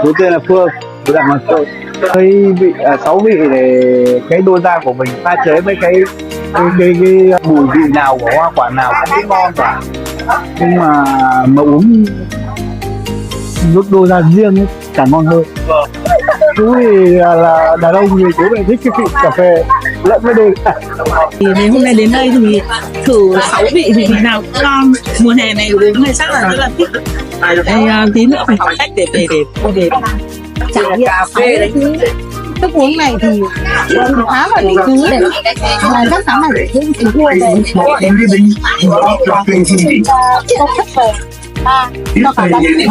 Chú tên là Phương, chú Đặng Hoàng Sơn. Hơi vị 6 vị để cái đô ra của mình pha chế với cái mùi vị nào của hoa quả nào cũng thấy ngon cả. Nhưng mà uống nước đô ra riêng ấy càng ngon hơn. Chú thì là đàn ông thì chú lại thích cái vị cà phê lẫn với đê. Thì ngày hôm nay đến đây thì thử 6 vị thì vị nào cũng ngon. Mùa hè này uống này chắc là rất là thích. Tí nữa phải hỏi cách để trải nghiệm cà phê đấy. Thức uống này thì khá là đủ thứ để mà chắc chắn là để thêm thứ mua về công thức về cho cả gia đình.